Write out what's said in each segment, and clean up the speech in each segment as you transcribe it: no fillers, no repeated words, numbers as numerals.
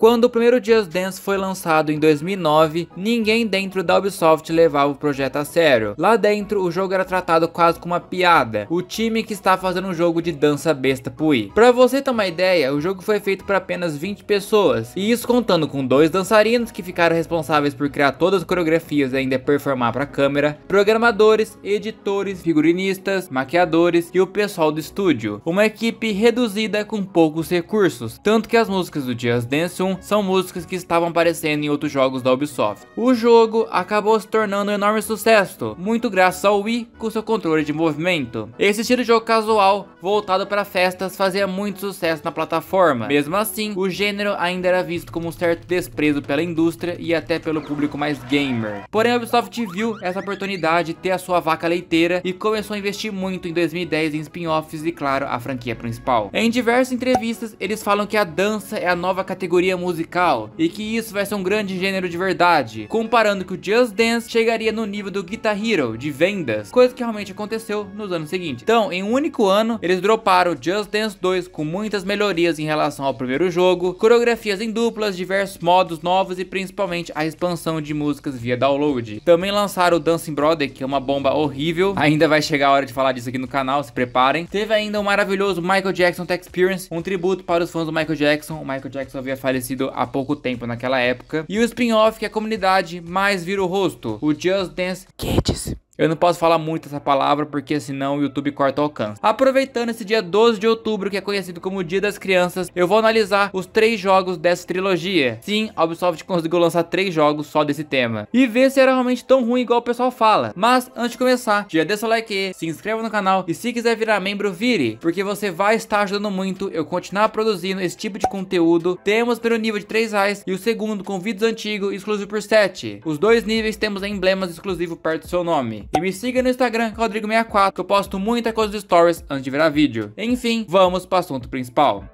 Quando o primeiro Just Dance foi lançado em 2009, ninguém dentro da Ubisoft levava o projeto a sério. Lá dentro, o jogo era tratado quase como uma piada, o time que está fazendo um jogo de dança besta pro Wii. Pra você ter uma ideia, o jogo foi feito por apenas 20 pessoas, e isso contando com 2 dançarinos que ficaram responsáveis por criar todas as coreografias e ainda performar pra câmera, programadores, editores, figurinistas, maquiadores e o pessoal do estúdio. Uma equipe reduzida com poucos recursos, tanto que as músicas do Just Dance 1 são músicas que estavam aparecendo em outros jogos da Ubisoft. O jogo acabou se tornando um enorme sucesso, muito graças ao Wii com seu controle de movimento. Esse estilo de jogo casual, voltado para festas, fazia muito sucesso na plataforma. Mesmo assim, o gênero ainda era visto como um certo desprezo pela indústria e até pelo público mais gamer. Porém, a Ubisoft viu essa oportunidade de ter a sua vaca leiteira e começou a investir muito em 2010 em spin-offs e, claro, a franquia principal. Em diversas entrevistas, eles falam que a dança é a nova categoria musical e que isso vai ser um grande gênero de verdade, comparando que o Just Dance chegaria no nível do Guitar Hero de vendas, coisa que realmente aconteceu nos anos seguintes. Então, em um único ano, eles droparam Just Dance 2 com muitas melhorias em relação ao primeiro jogo, coreografias em duplas, diversos modos novos e principalmente a expansão de músicas via download. Também lançaram o Dancing Brother, que é uma bomba horrível, ainda vai chegar a hora de falar disso aqui no canal, se preparem. Teve ainda o maravilhoso Michael Jackson The Experience, um tributo para os fãs do Michael Jackson. O Michael Jackson havia falecido há pouco tempo naquela época. E o spin-off que a comunidade mais vira o rosto, o Just Dance Kids. Eu não posso falar muito essa palavra porque senão o YouTube corta o alcance. Aproveitando esse dia 12 de outubro, que é conhecido como o Dia das Crianças, eu vou analisar os 3 jogos dessa trilogia. Sim, a Ubisoft conseguiu lançar 3 jogos só desse tema. E ver se era realmente tão ruim igual o pessoal fala. Mas, antes de começar, já deixa o like aí, se inscreva no canal e se quiser virar membro, vire. Porque você vai estar ajudando muito eu continuar produzindo esse tipo de conteúdo. Temos pelo nível de R$3 e o segundo com vídeos antigos exclusivo por 7. Os 2 níveis temos emblemas exclusivos perto do seu nome. E me siga no Instagram, Rodrigo64, que eu posto muita coisa de stories antes de virar vídeo. Enfim, vamos para o assunto principal.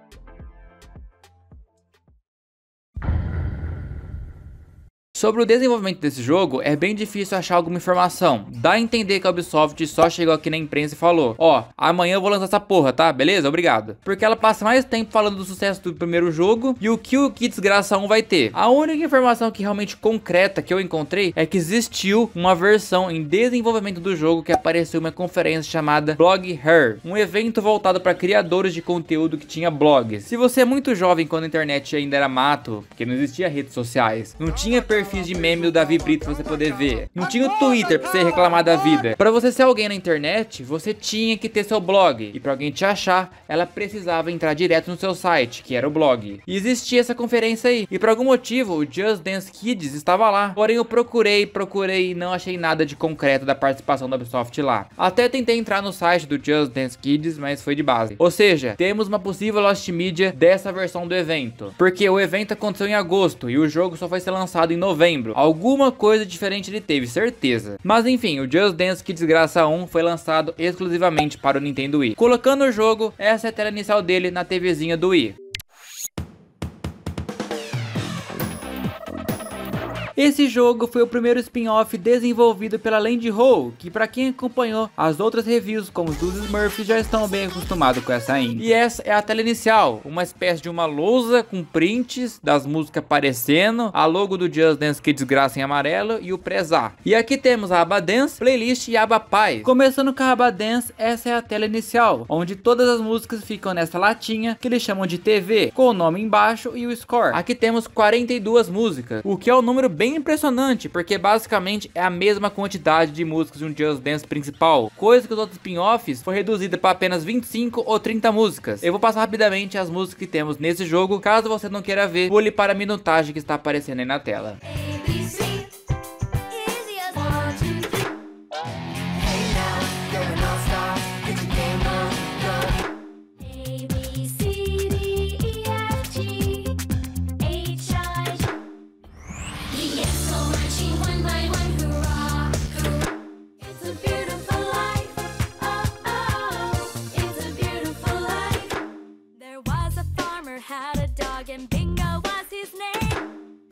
Sobre o desenvolvimento desse jogo, é bem difícil achar alguma informação. Dá a entender que a Ubisoft só chegou aqui na imprensa e falou: ó, amanhã eu vou lançar essa porra, tá? Beleza? Obrigado. Porque ela passa mais tempo falando do sucesso do primeiro jogo e o que Desgraça 1 vai ter. A única informação que realmente concreta que eu encontrei é que existiu uma versão em desenvolvimento do jogo que apareceu em uma conferência chamada Blog Her, um evento voltado para criadores de conteúdo que tinha blogs. Se você é muito jovem quando a internet ainda era mato, porque não existia redes sociais, não tinha perfis de meme do Davi Brito pra você poder ver, não tinha o Twitter pra você reclamar da vida. Pra você ser alguém na internet, você tinha que ter seu blog, e pra alguém te achar, ela precisava entrar direto no seu site, que era o blog. E existia essa conferência aí, e por algum motivo o Just Dance Kids estava lá. Porém eu procurei e não achei nada de concreto da participação da Ubisoft lá. Até tentei entrar no site do Just Dance Kids, mas foi de base. Ou seja, temos uma possível lost media dessa versão do evento, porque o evento aconteceu em agosto e o jogo só foi ser lançado em novembro. Alguma coisa diferente ele teve, certeza. Mas enfim, o Just Dance Que Desgraça 1 foi lançado exclusivamente para o Nintendo Wii. Colocando o jogo, essa é a tela inicial dele na TVzinha do Wii. Esse jogo foi o primeiro spin-off desenvolvido pela Land Ho, que para quem acompanhou as outras reviews como os dos Smurfs já estão bem acostumados com essa indie. E essa é a tela inicial, uma espécie de uma lousa com prints das músicas aparecendo, a logo do Just Dance Que Desgraça em amarelo e o Prezar. E aqui temos a aba Dance, Playlist e a aba Paz. Começando com a aba Dance, essa é a tela inicial, onde todas as músicas ficam nessa latinha que eles chamam de TV, com o nome embaixo e o score. Aqui temos 42 músicas, o que é um número bem impressionante, porque basicamente é a mesma quantidade de músicas de um Just Dance principal, coisa que os outros spin-offs foi reduzida para apenas 25 ou 30 músicas. Eu vou passar rapidamente as músicas que temos nesse jogo, caso você não queira ver, pule para a minutagem que está aparecendo aí na tela.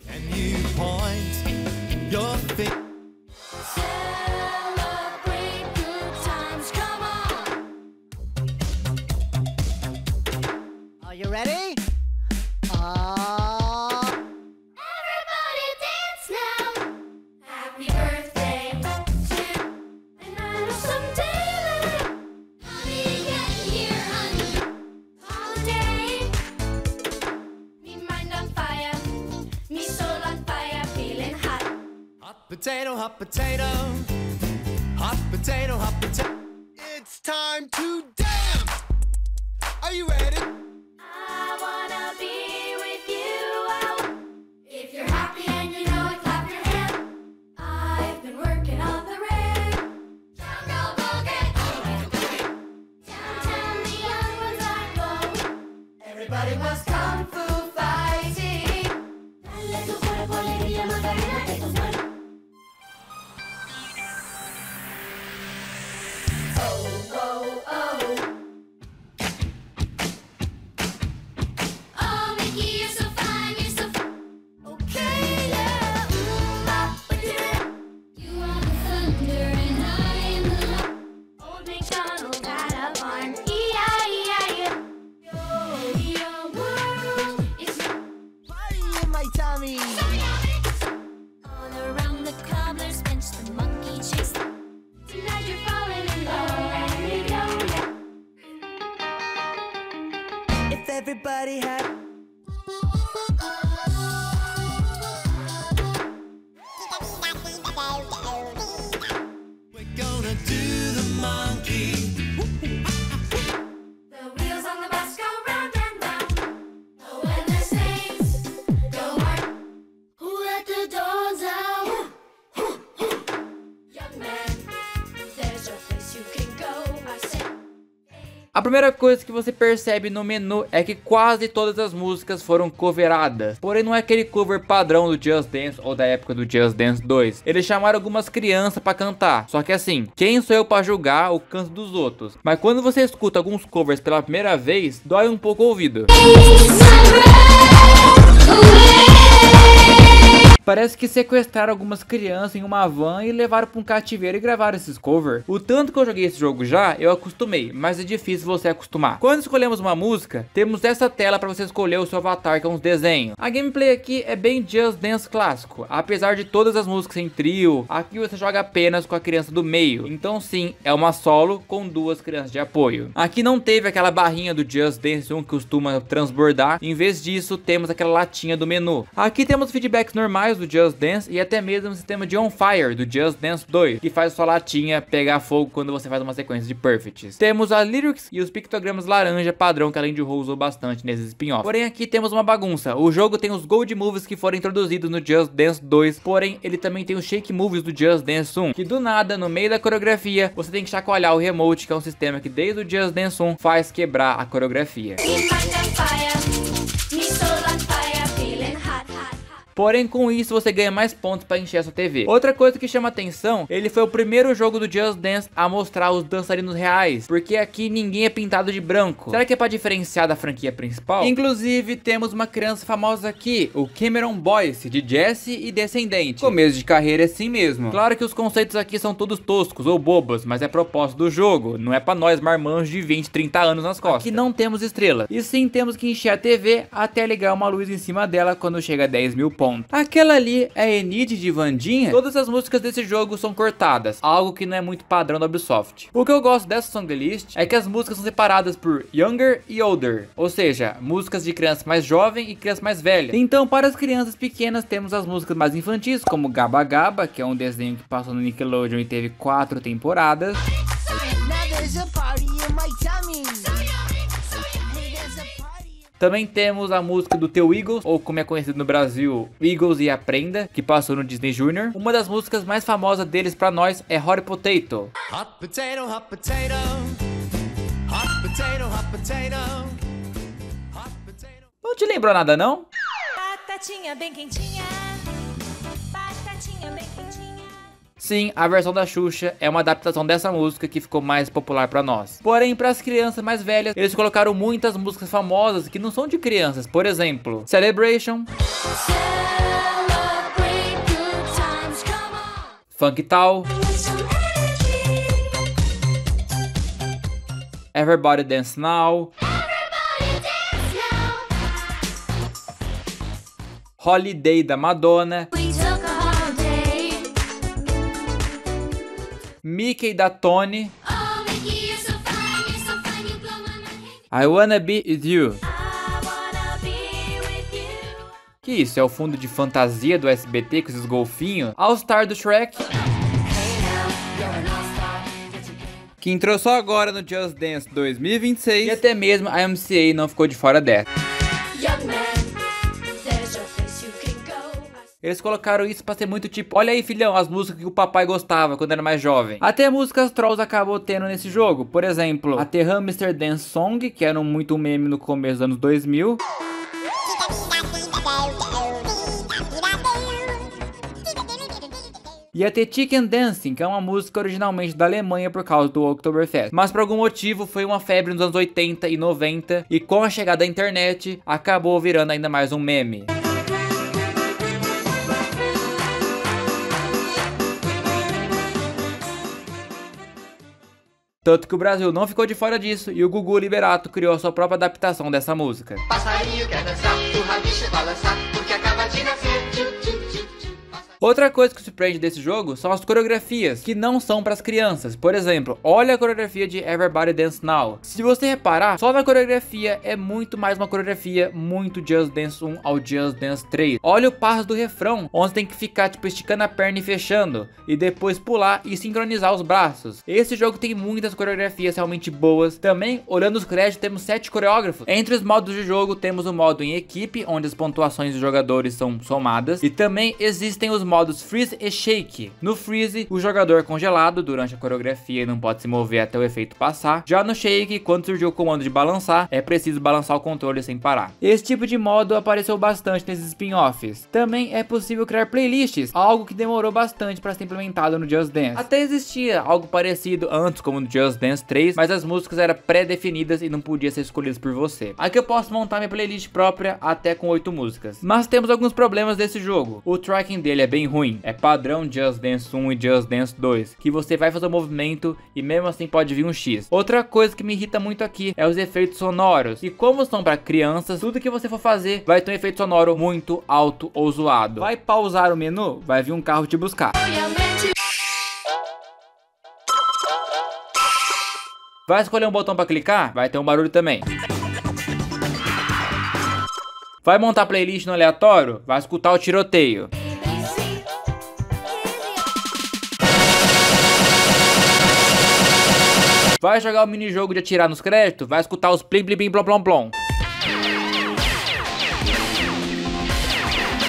And you point potato, hot potato, hot potato, hot potato. It's time to dance. Are you ready? I wanna be with you. If you're happy and you know it, clap your hands. I've been working on the rain. Jungle boogie. Downtown the young ones are going. Everybody was kung fu fighting. Dale tu cuerpo alegría, Macarena, que tus manos. Oh, oh, oh. Oh, Mickey, you're so fine, you're so okay, yeah. But you are the thunder and I am the light. Old MacDonald had a barn, E-I-E-I-O. Your world is Party in my tummy. all around the cobbler's bench. The monkey chased. Tonight you're falling in love, and we don't know. If everybody had. We're gonna do the monkey. The wheels on the bus go round and round. Oh, when the saints go hard, who let the dogs out? Young man, there's a place you can go. I said. A primeira coisa que você percebe no menu é que quase todas as músicas foram coveradas. Porém não é aquele cover padrão do Just Dance ou da época do Just Dance 2. Eles chamaram algumas crianças pra cantar. Só que assim, quem sou eu pra julgar o canto dos outros? Mas quando você escuta alguns covers pela primeira vez, dói um pouco o ouvido. Parece que sequestraram algumas crianças em uma van e levaram para um cativeiro e gravaram esses covers. O tanto que eu joguei esse jogo já, eu acostumei, mas é difícil você acostumar. Quando escolhemos uma música, temos essa tela para você escolher o seu avatar, que é uns desenhos. A gameplay aqui é bem Just Dance clássico. Apesar de todas as músicas em trio, aqui você joga apenas com a criança do meio. Então sim, é uma solo com duas crianças de apoio. Aqui não teve aquela barrinha do Just Dance 1 que costuma transbordar. Em vez disso, temos aquela latinha do menu. Aqui temos feedbacks normais do Just Dance e até mesmo o sistema de On Fire do Just Dance 2, que faz sua latinha pegar fogo quando você faz uma sequência de perfects. Temos a lyrics e os pictogramas laranja padrão que a Lindy Hall usou bastante nesses spin-offs. Porém aqui temos uma bagunça. O jogo tem os Gold Moves que foram introduzidos no Just Dance 2, porém ele também tem os Shake Moves do Just Dance 1, que do nada, no meio da coreografia, você tem que chacoalhar o remote, que é um sistema que desde o Just Dance 1 faz quebrar a coreografia. Porém, com isso você ganha mais pontos para encher a sua TV. Outra coisa que chama atenção, ele foi o primeiro jogo do Just Dance a mostrar os dançarinos reais, porque aqui ninguém é pintado de branco. Será que é para diferenciar da franquia principal? Inclusive, temos uma criança famosa aqui, o Cameron Boyce, de Jesse e Descendente. Começo de carreira é assim mesmo. Claro que os conceitos aqui são todos toscos ou bobos, mas é propósito do jogo, não é para nós marmanjos de 20, 30 anos nas costas. Aqui não temos estrela, e sim temos que encher a TV até ligar uma luz em cima dela quando chega a 10 mil pontos. Aquela ali é a Enid de Vandinha. Todas as músicas desse jogo são cortadas, algo que não é muito padrão da Ubisoft. O que eu gosto dessa songlist é que as músicas são separadas por Younger e Older, ou seja, músicas de criança mais jovem e criança mais velha. Então para as crianças pequenas temos as músicas mais infantis, como Gaba Gaba, que é um desenho que passou no Nickelodeon e teve 4 temporadas. Também temos a música do Teu Eagles, ou como é conhecido no Brasil, Eagles e Aprenda, que passou no Disney Junior. Uma das músicas mais famosas deles pra nós é Hot Potato. Hot potato, hot potato. Hot potato, hot potato. Hot potato. Não te lembrou nada não? Batatinha bem quentinha. Batatinha bem quentinha. Sim, a versão da Xuxa é uma adaptação dessa música que ficou mais popular pra nós. Porém, para as crianças mais velhas, eles colocaram muitas músicas famosas que não são de crianças. Por exemplo, Celebration, Funk Tal, Everybody Dance Now, Holiday da Madonna, Mickey da Tony, I Wanna Be With You. Que isso, é o fundo de fantasia do SBT com esses golfinhos? All Star do Shrek? Que entrou só agora no Just Dance 2026 e até mesmo a MCA não ficou de fora dessa. Young man, there's a place you can go. Eles colocaram isso pra ser muito tipo, olha aí filhão, as músicas que o papai gostava quando era mais jovem. Até músicas trolls acabou tendo nesse jogo, por exemplo, a The Hamster Dance Song, que era muito meme no começo dos anos 2000. E a The Chicken Dancing, que é uma música originalmente da Alemanha por causa do Oktoberfest. Mas por algum motivo foi uma febre nos anos 80 e 90 e com a chegada da internet acabou virando ainda mais um meme. Tanto que o Brasil não ficou de fora disso e o Gugu Liberato criou a sua própria adaptação dessa música. Passarinho quer dançar, o rabicho balançar, porque acaba de nascer. Outra coisa que surpreende desse jogo são as coreografias, que não são para as crianças. Por exemplo, olha a coreografia de Everybody Dance Now. Se você reparar, só na coreografia é muito mais uma coreografia muito Just Dance 1 ao Just Dance 3. Olha o passo do refrão, onde tem que ficar tipo esticando a perna e fechando, e depois pular e sincronizar os braços. Esse jogo tem muitas coreografias realmente boas. Também, olhando os créditos, temos 7 coreógrafos. Entre os modos de jogo, temos o modo em equipe, onde as pontuações dos jogadores são somadas, e também existem os modos Freeze e Shake. No Freeze, o jogador é congelado durante a coreografia e não pode se mover até o efeito passar. Já no Shake, quando surgiu o comando de balançar, é preciso balançar o controle sem parar. Esse tipo de modo apareceu bastante nesses spin-offs. Também é possível criar playlists, algo que demorou bastante para ser implementado no Just Dance. Até existia algo parecido antes, como no Just Dance 3, mas as músicas eram pré-definidas e não podiam ser escolhidas por você. Aqui eu posso montar minha playlist própria até com 8 músicas. Mas temos alguns problemas desse jogo. O tracking dele é bem ruim. É padrão Just Dance 1 e Just Dance 2, que você vai fazer o movimento e mesmo assim pode vir um X. Outra coisa que me irrita muito aqui é os efeitos sonoros. E como são para crianças, tudo que você for fazer vai ter um efeito sonoro muito alto ou zoado. Vai pausar o menu, vai vir um carro te buscar. Vai escolher um botão para clicar, vai ter um barulho também. Vai montar playlist no aleatório, vai escutar o tiroteio. Vai jogar o minijogo de atirar nos créditos, vai escutar os plim plim plim plom plom plom.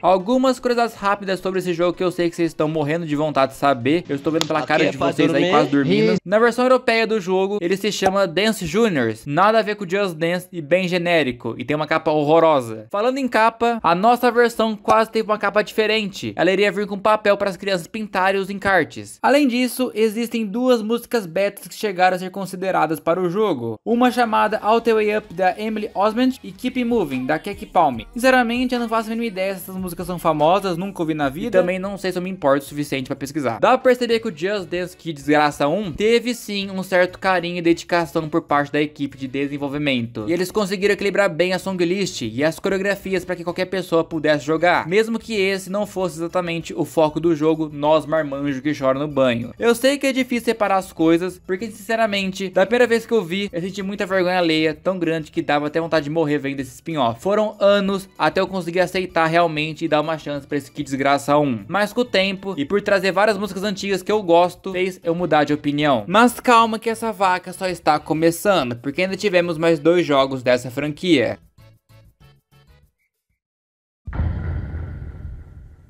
Algumas curiosidades rápidas sobre esse jogo que eu sei que vocês estão morrendo de vontade de saber. Eu estou vendo pela cara de vocês aí quase dormindo. Na versão europeia do jogo, ele se chama Dance Juniors. Nada a ver com Just Dance e bem genérico. E tem uma capa horrorosa. Falando em capa, a nossa versão quase teve uma capa diferente. Ela iria vir com papel para as crianças pintarem os encartes. Além disso, existem 2 músicas betas que chegaram a ser consideradas para o jogo. Uma chamada All The Way Up da Emily Osment e Keep It Moving da Keke Palmer. Sinceramente, eu não faço a mínima ideia se essas músicas são famosas, nunca ouvi na vida. E também não sei se eu me importo o suficiente pra pesquisar. Dá pra perceber que o Just Dance Que Desgraça 1 teve sim um certo carinho e dedicação por parte da equipe de desenvolvimento. E eles conseguiram equilibrar bem a songlist e as coreografias para que qualquer pessoa pudesse jogar. Mesmo que esse não fosse exatamente o foco do jogo, nós marmanjos que choram no banho. Eu sei que é difícil separar as coisas, porque sinceramente, da primeira vez que eu vi, eu senti muita vergonha alheia, tão grande que dava até vontade de morrer vendo esse spin-off. Foram anos até eu conseguir aceitar realmente e dar uma chance pra esse Que Desgraça 1. Mas com o tempo, e por trazer várias músicas antigas que eu gosto, fez eu mudar de opinião. Mas calma que essa vaca só está começando, porque ainda tivemos mais 2 jogos dessa franquia.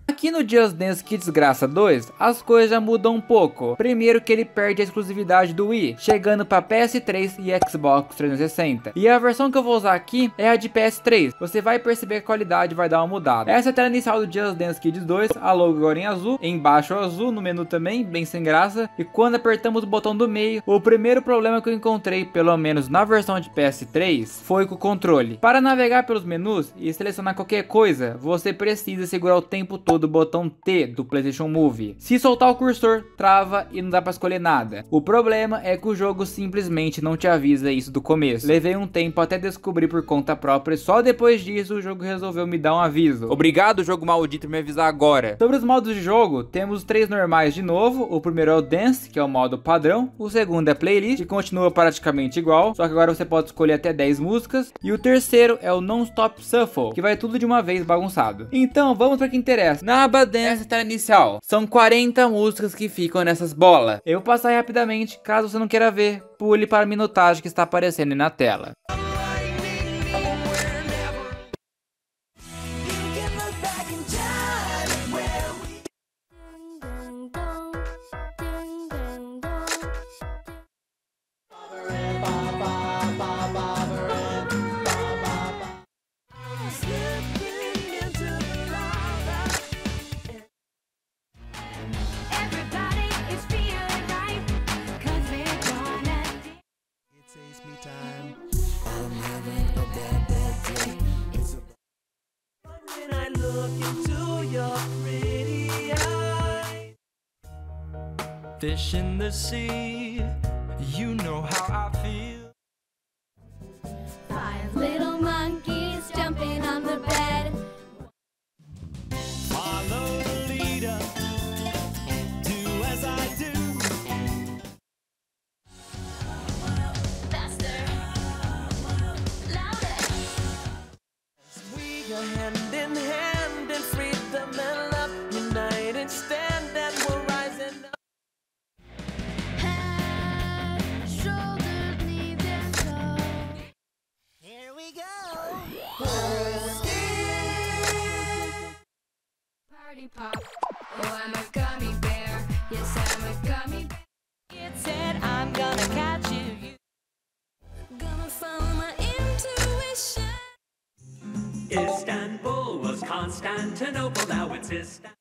Aqui no Just Dance Que Desgraça 2, as coisas já mudam um pouco. Primeiro que ele perde a exclusividade do Wii, chegando para PS3 e Xbox 360. E a versão que eu vou usar aqui é a de PS3. Você vai perceber que a qualidade vai dar uma mudada. Essa é a tela inicial do Just Dance Kids 2, a logo agora em azul, embaixo azul, no menu também, bem sem graça. E quando apertamos o botão do meio, o primeiro problema que eu encontrei, pelo menos na versão de PS3, foi com o controle. Para navegar pelos menus e selecionar qualquer coisa, você precisa segurar o tempo todo do botão T do PlayStation Move. Se soltar o cursor, trava e não dá pra escolher nada. O problema é que o jogo simplesmente não te avisa isso do começo. Levei um tempo até descobrir por conta própria e só depois disso o jogo resolveu me dar um aviso. Obrigado, jogo maldito, por me avisar agora. Sobre os modos de jogo, temos os 3 normais de novo. O primeiro é o Dance, que é o modo padrão. O segundo é Playlist, que continua praticamente igual, só que agora você pode escolher até 10 músicas. E o terceiro é o Non-Stop Shuffle, que vai tudo de uma vez bagunçado. Então vamos para o que interessa. Na aba Dance, tela inicial, são 40 músicas que ficam nessas bolas. Eu vou passar rapidamente, caso você não queira ver, pule para a minutagem que está aparecendo aí na tela. Everybody is feeling right, 'cause we're gonna do. It takes me time. I'm having a bad day. It's a when I look into your pretty eyes. Fish in the sea, you know how I feel. 5 little monkeys jumping on the bed. Follow the leader, do as I do. Faster, louder. We go hand in hand in freedom and love, united stand and we're rising up. Head, shoulders, knees and toes. Here we go. Party pop. Oh, I'm a gummy bear. Yes, I'm a gummy bear. It said I'm gonna catch you. Gonna follow my intuition. Istanbul was Constantinople, now it's Istanbul.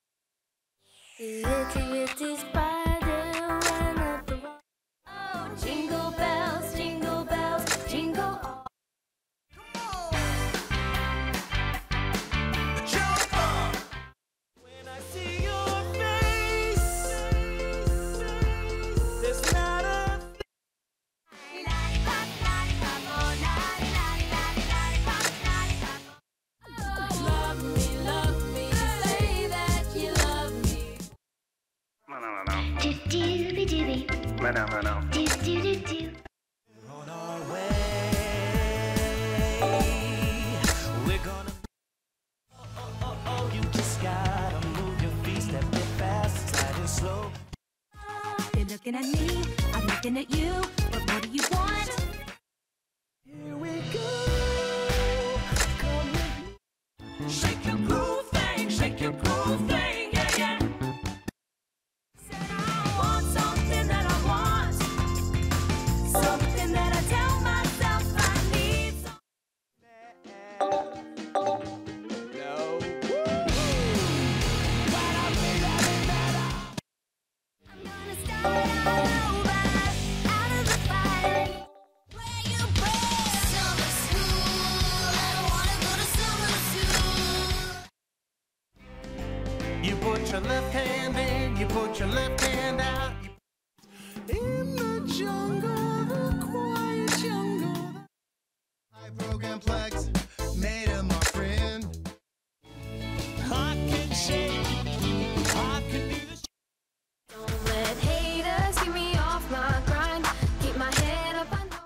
The itty bitty spider went up the wall. Oh, jingle bells, jingle all. Jump on. When I see your face, there's not a Love me, say that you love me. on our way. We're gonna. Oh, you just gotta move your feet, step it fast, slide it slow. You're looking at me, I'm looking at you. What do you want? Here we go. Come with me. Shake your groove thing, yeah, yeah. Said I want something that I want, something that I tell myself I need. I'm gonna start all over, out of the fire. Where you bring summer school? I don't wanna go to summer school. You put your left hand in, you put your left hand out. In the jungle, the quiet jungle. I program Plex, made him my friend. I can shake, I can do this. Don't let haters get me off my grind. Keep my head up, I know.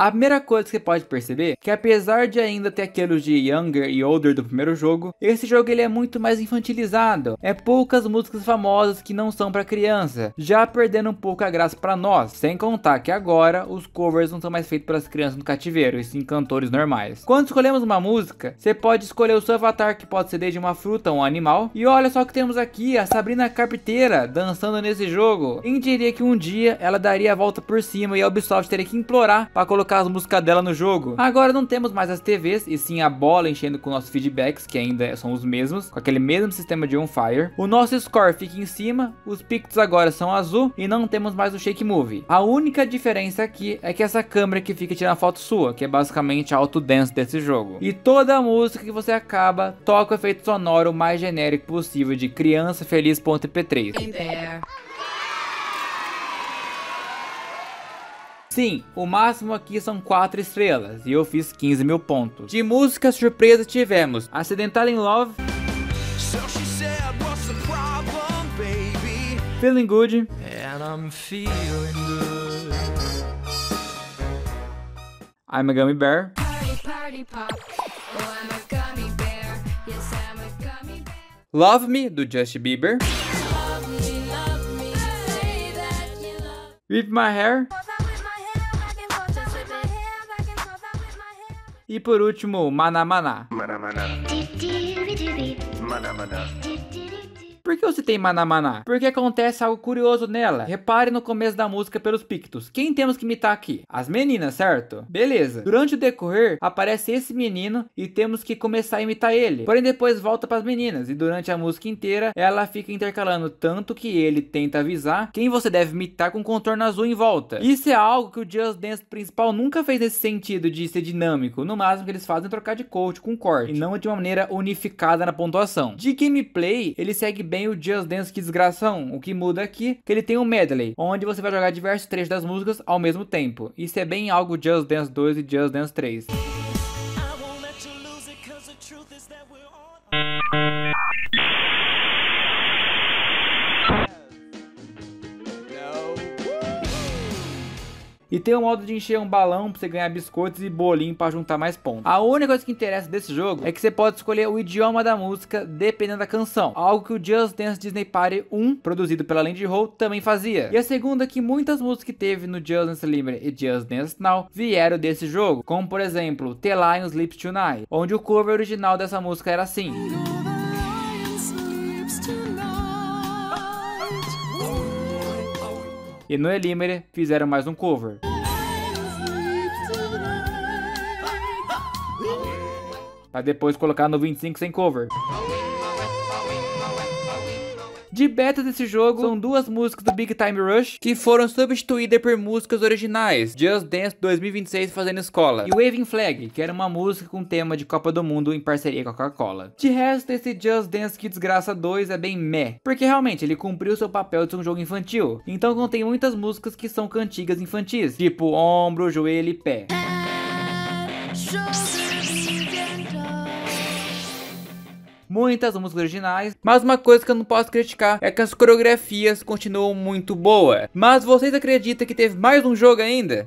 A primeira coisa que você pode perceber é que apesar de ainda ter aqueles de Younger e Older do primeiro jogo, esse jogo ele é muito mais infantilizado. É poucas músicas famosas que não são para criança, já perdendo um pouco a graça para nós. Sem contar que agora os covers não são mais feitos pelas crianças no cativeiro, e sim cantores normais. Quando escolhemos uma música, você pode escolher o seu avatar, que pode ser desde uma fruta ou um animal. E olha só que temos aqui a Sabrina Carpinteira dançando nesse jogo. Quem diria que um dia ela daria a volta por cima e a Ubisoft teria que implorar para colocar colocar as músicas dela no jogo. Agora não temos mais as TVs, e sim a bola enchendo com nossos feedbacks, que ainda são os mesmos, com aquele mesmo sistema de on fire. O nosso score fica em cima, os pictos agora são azul e não temos mais o shake move. A única diferença aqui é que essa câmera que fica tirando a foto sua, que é basicamente a auto dance desse jogo. E toda a música que você acaba toca o efeito sonoro mais genérico possível de criança feliz.mp3. Sim, o máximo aqui são 4 estrelas e eu fiz 15 mil pontos. De música surpresa tivemos Accidental in Love, So she said, what's the problem, baby? Feeling Good, And I'm feeling good. I'm a Gummy Bear, Party, party, pop. Oh, I'm a gummy bear. Yes, I'm a gummy bear. Love Me, do Justin Bieber, Love me, say that you love. Whip My Hair That with my hair, back and forth, that with my hair, back and forth, that with my hair. e por último Maná Maná. Por que eu citei Maná Maná? Porque acontece algo curioso nela. Repare no começo da música pelos pictos. Quem temos que imitar aqui? As meninas, certo? Beleza. Durante o decorrer, aparece esse menino e temos que começar a imitar ele. Porém, depois volta para as meninas. E durante a música inteira, ela fica intercalando tanto que ele tenta avisar quem você deve imitar com contorno azul em volta. Isso é algo que o Just Dance principal nunca fez nesse sentido de ser dinâmico. No máximo que eles fazem é trocar de coach com corte. E não de uma maneira unificada na pontuação. De gameplay, ele segue bem o Just Dance que desgração. O que muda aqui é que ele tem um medley, onde você vai jogar diversos trechos das músicas ao mesmo tempo. Isso é bem algo Just Dance 2 e Just Dance 3. I won't let you lose it, 'cause the truth is that we're on. E tem um modo de encher um balão pra você ganhar biscoitos e bolinho pra juntar mais pontos. A única coisa que interessa desse jogo é que você pode escolher o idioma da música dependendo da canção. Algo que o Just Dance Disney Party 1, produzido pela Lindy Hall, também fazia. E a segunda é que muitas músicas que teve no Just Dance Unlimited e Just Dance Now vieram desse jogo. Como por exemplo, The Lion Sleeps Tonight, onde o cover original dessa música era assim. E no Unlimited fizeram mais um cover. Pra depois colocar no 25 sem cover. De beta desse jogo, são duas músicas do Big Time Rush que foram substituídas por músicas originais. Just Dance 2026 Fazendo Escola e Waving Flag, que era uma música com tema de Copa do Mundo em parceria com a Coca-Cola. De resto, esse Just Dance Que Desgraça 2 é bem meh, porque realmente ele cumpriu seu papel de ser um jogo infantil. Então contém muitas músicas que são cantigas infantis, tipo ombro, joelho e pé. Muitas músicas originais, mas uma coisa que eu não posso criticar é que as coreografias continuam muito boas. Mas vocês acreditam que teve mais um jogo ainda?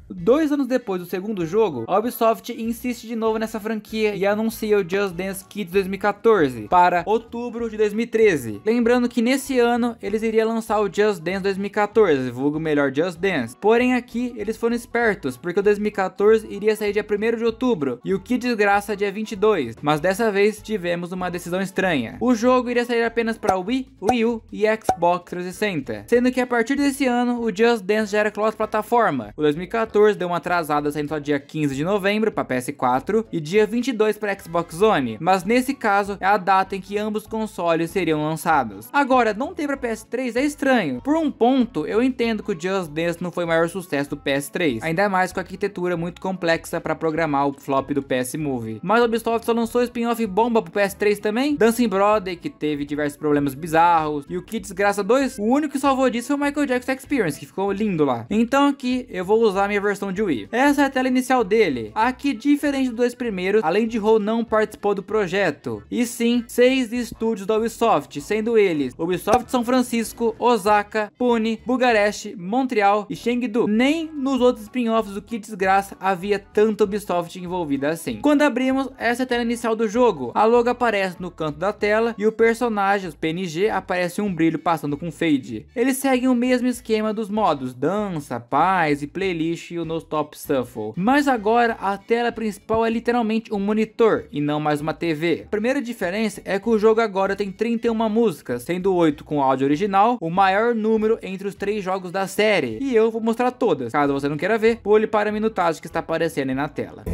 2 anos depois do segundo jogo, a Ubisoft insiste de novo nessa franquia e anuncia o Just Dance Kids 2014 para outubro de 2013. Lembrando que nesse ano eles iriam lançar o Just Dance 2014, vulgo melhor Just Dance. Porém aqui eles foram espertos, porque o 2014 iria sair dia 1º de outubro e o Que Desgraça dia 22. Mas dessa vez tivemos uma decisão estranha. O jogo iria sair apenas para Wii, Wii U e Xbox 360. Sendo que a partir desse ano o Just Dance já era cross-plataforma. O 2014 deu uma atrasada saindo só dia 15 de novembro para PS4 e dia 22 para Xbox One, mas nesse caso é a data em que ambos consoles seriam lançados. Agora, não ter para PS3 é estranho. Por um ponto, eu entendo que o Just Dance não foi o maior sucesso do PS3, ainda mais com a arquitetura muito complexa para programar o flop do PS Move. Mas a Ubisoft só lançou spin-off bomba pro PS3 também, Dancing Brother, que teve diversos problemas bizarros, e o Que Desgraça 2, o único que salvou disso foi o Michael Jackson Experience, que ficou lindo lá. Então aqui eu vou usar minha versão de Wii. Essa é a tela inicial dele. Aqui, diferente dos dois primeiros, a Lindy Hall não participou do projeto, e sim 6 estúdios da Ubisoft, sendo eles Ubisoft São Francisco, Osaka, Pune, Bucareste, Montreal e Chengdu. Nem nos outros spin-offs do Que Desgraça havia tanta Ubisoft envolvida assim. Quando abrimos, essa é a tela inicial do jogo. A logo aparece no canto da tela e o personagem, os PNG, aparece um brilho passando com fade. Eles seguem o mesmo esquema dos modos dança, paz e playlist e o no Stop Shuffle. Mas agora a tela principal é literalmente um monitor e não mais uma TV. A primeira diferença é que o jogo agora tem 31 músicas, sendo 8 com áudio original, o maior número entre os 3 jogos da série. E eu vou mostrar todas. Caso você não queira ver, pule para a minutagem que está aparecendo aí na tela.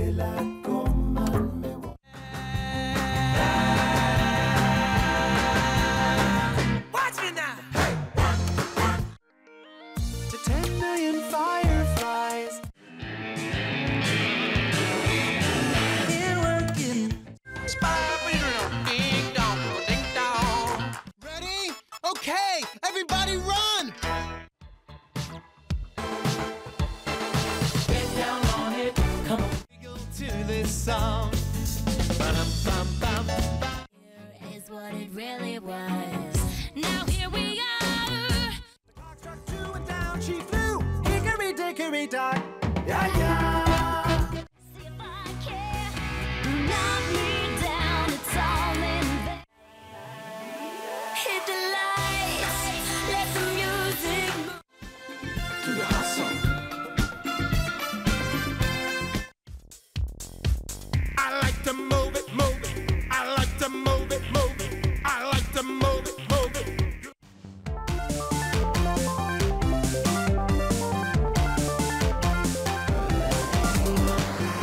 To 10 million fireflies. Here we're getting ding dong, ding dong. Ready? Okay, everybody run! Get down on it, come on. Go to this song. Ba-dum-bum-bum. Here is what it really was. Now here we are. Struck two and down she flew. Hickory dickory dock. Yeah, yeah. See if I care. Knock me down, it's all in vain. Hit the lights, let the music move. To the hustle. I like to move it, move it. I like to move it, move it. I like to move it, move it.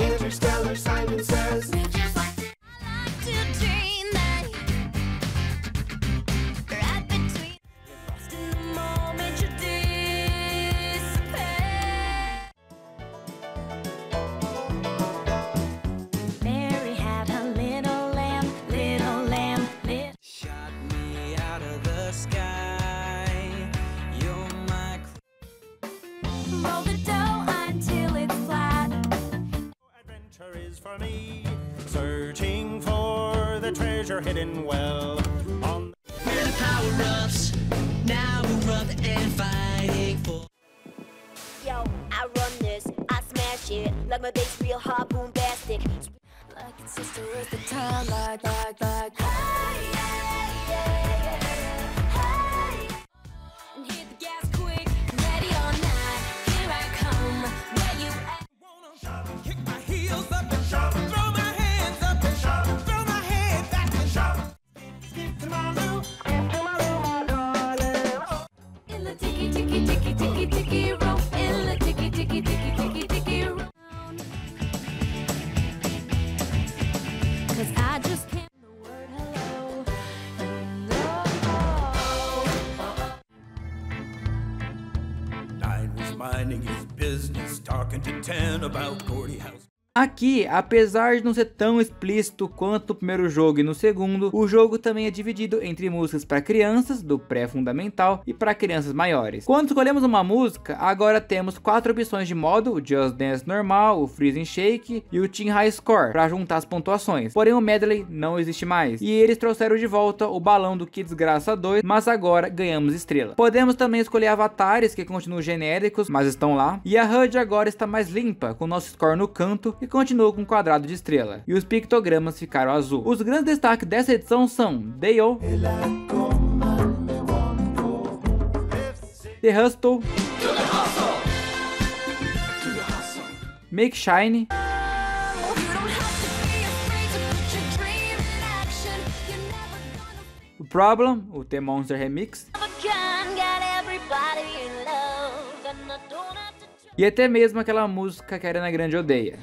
Interstellar Simon says. Just like this. I like to dream that right between lost in the moment you dissipate. Mary had her little lamb, little lamb, little. Shot me out of the sky. You're my Roll the dough until it's flat. Adventure is for me, searching for the treasure hidden well. On We're the power-ups, now we're up and fighting for. Yo, I run this, I smash it, like my bass real hard, bombastic. Like it's sister is the time, like. Hey, yeah, yeah, yeah. Hey. And hit the gas quick, ready or not. Here I come, where you at? kick my heels up and shout, throw my hands up and shout, throw my head back and shout. Skip to my loo, my darling. In the ticky ticky ticky ticky ticky room, in the ticky ticky ticky ticky ticky room. 'Cause I just can't the word hello. Nine was minding his business, talking to 10 about Gordie House. Aqui, apesar de não ser tão explícito quanto no primeiro jogo e no segundo, o jogo também é dividido entre músicas para crianças, do pré-fundamental, e para crianças maiores. Quando escolhemos uma música, agora temos 4 opções de modo: o Just Dance normal, o Freeze and Shake e o Team High Score, para juntar as pontuações. Porém o Medley não existe mais, e eles trouxeram de volta o balão do Que Desgraça 2, mas agora ganhamos estrela. Podemos também escolher avatares que continuam genéricos, mas estão lá, e a HUD agora está mais limpa, com nosso score no canto, e continua com um quadrado de estrela, e os pictogramas ficaram azul. Os grandes destaques dessa edição são Dale, The Hustle, Make Shine, You don't have to be afraid to put your dream in action. You're never gonna o Problem, o The Monster Remix, have a gun, got everybody in love, and I don't have to e até mesmo aquela música que a Ariana Grande odeia.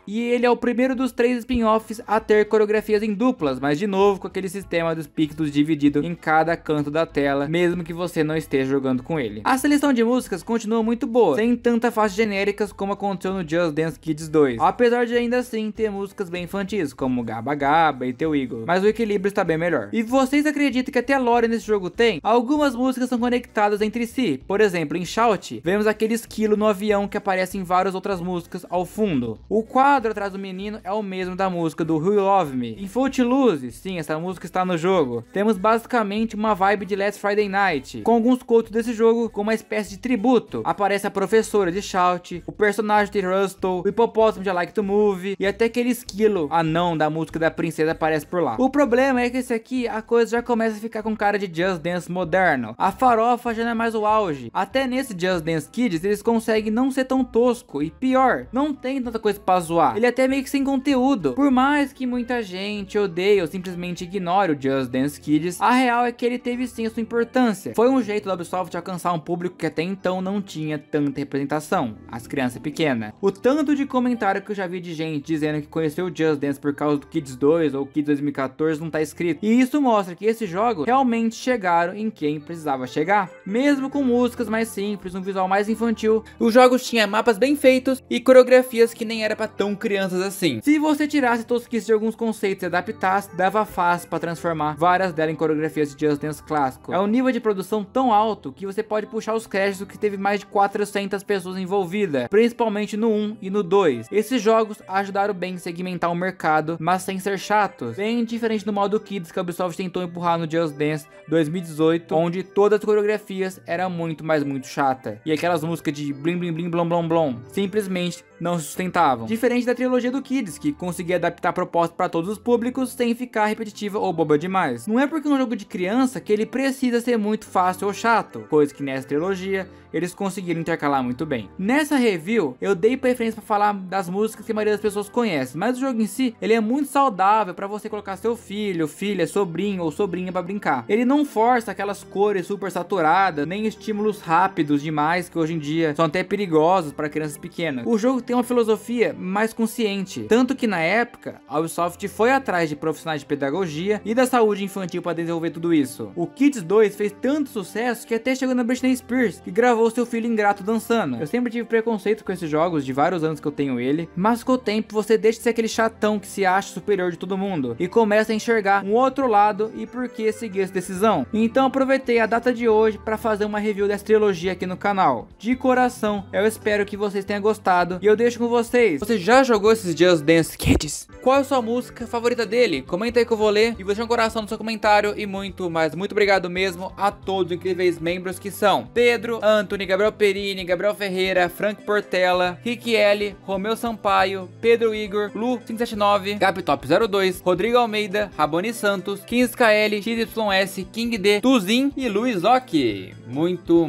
E ele é o primeiro dos 3 spin-offs a ter coreografias em duplas, mas de novo com aquele sistema dos pictos dividido em cada canto da tela, mesmo que você não esteja jogando com ele. A seleção de músicas continua muito boa, sem tanta faixas genéricas como aconteceu no Just Dance Kids 2, apesar de ainda assim ter músicas bem infantis, como Gaba Gaba e Teu Eagle, mas o equilíbrio está bem melhor. E vocês acreditam que até a lore nesse jogo tem? Algumas músicas são conectadas entre si, por exemplo, em Shout, vemos aquele esquilo no avião que aparece em várias outras músicas ao fundo. O quadro quadro atrás do menino é o mesmo da música do Who You Love Me. Em Footloose, sim, essa música está no jogo. Temos basicamente uma vibe de Last Friday Night, com alguns quotes desse jogo como uma espécie de tributo. Aparece a professora de Shout, o personagem de Rustle, o hipopótamo de I Like to Move e até aquele esquilo anão da música da princesa aparece por lá. O problema é que esse aqui, a coisa já começa a ficar com cara de Just Dance moderno. A farofa já não é mais o auge. Até nesse Just Dance Kids eles conseguem não ser tão tosco e pior, não tem tanta coisa pra zoar. Ele é até meio que sem conteúdo. Por mais que muita gente odeie ou simplesmente ignore o Just Dance Kids, a real é que ele teve sim a sua importância. Foi um jeito da Ubisoft alcançar um público que até então não tinha tanta representação, as crianças pequenas. O tanto de comentário que eu já vi de gente dizendo que conheceu o Just Dance por causa do Kids 2 ou Kids 2014 não tá escrito. E isso mostra que esses jogos realmente chegaram em quem precisava chegar. Mesmo com músicas mais simples, um visual mais infantil, os jogos tinham mapas bem feitos e coreografias que nem era pra tão crianças assim. Se você tirasse a tosquice de alguns conceitos e adaptasse, dava fácil pra transformar várias delas em coreografias de Just Dance clássico. É um nível de produção tão alto que você pode puxar os créditos que teve mais de 400 pessoas envolvidas, principalmente no 1 e no 2. Esses jogos ajudaram bem a segmentar o mercado, mas sem ser chatos. Bem diferente do modo Kids que a Ubisoft tentou empurrar no Just Dance 2018, onde todas as coreografias eram muito chata. E aquelas músicas de blim blim blim blom blom blom simplesmente não se sustentavam. Diferente da trilogia do Kids, que conseguia adaptar a proposta para todos os públicos sem ficar repetitiva ou boba demais. Não é porque é um jogo de criança que ele precisa ser muito fácil ou chato, coisa que nessa trilogia eles conseguiram intercalar muito bem. Nessa review, eu dei preferência para falar das músicas que a maioria das pessoas conhece, mas o jogo em si, ele é muito saudável para você colocar seu filho, filha, sobrinho ou sobrinha para brincar. Ele não força aquelas cores super saturadas, nem estímulos rápidos demais que hoje em dia são até perigosos para crianças pequenas. O jogo tem uma filosofia mais consciente, tanto que na época, a Ubisoft foi atrás de profissionais de pedagogia e da saúde infantil para desenvolver tudo isso. O Kids 2 fez tanto sucesso que até chegou na Britney Spears, que gravou seu filho ingrato dançando. Eu sempre tive preconceito com esses jogos, de vários anos que eu tenho ele, mas com o tempo você deixa de ser aquele chatão que se acha superior de todo mundo e começa a enxergar um outro lado e por que seguir essa decisão. Então aproveitei a data de hoje para fazer uma review dessa trilogia aqui no canal. De coração, eu espero que vocês tenham gostado e eu deixo com vocês. Você já jogou esses Just Dance Kids? Qual é a sua música favorita dele? Comenta aí que eu vou ler e vou deixar um coração no seu comentário e muito obrigado mesmo a todos os incríveis membros que são Pedro, Anthony, Gabriel Perini, Gabriel Ferreira, Frank Portela, Rick L, Romeu Sampaio, Pedro Igor, Lu 579, Gaptop02, Rodrigo Almeida, Raboni Santos, 15KL, XYS, King D, Tuzin e Luiz Ok. Muito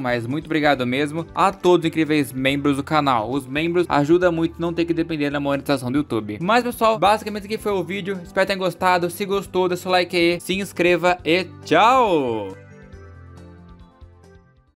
obrigado mesmo a todos os incríveis membros do canal. Os membros ajudam muito não ter que depender da monetização do YouTube. Mas pessoal, basicamente aqui foi o vídeo. Espero que tenham gostado. Se gostou, deixa o like aí, se inscreva e tchau!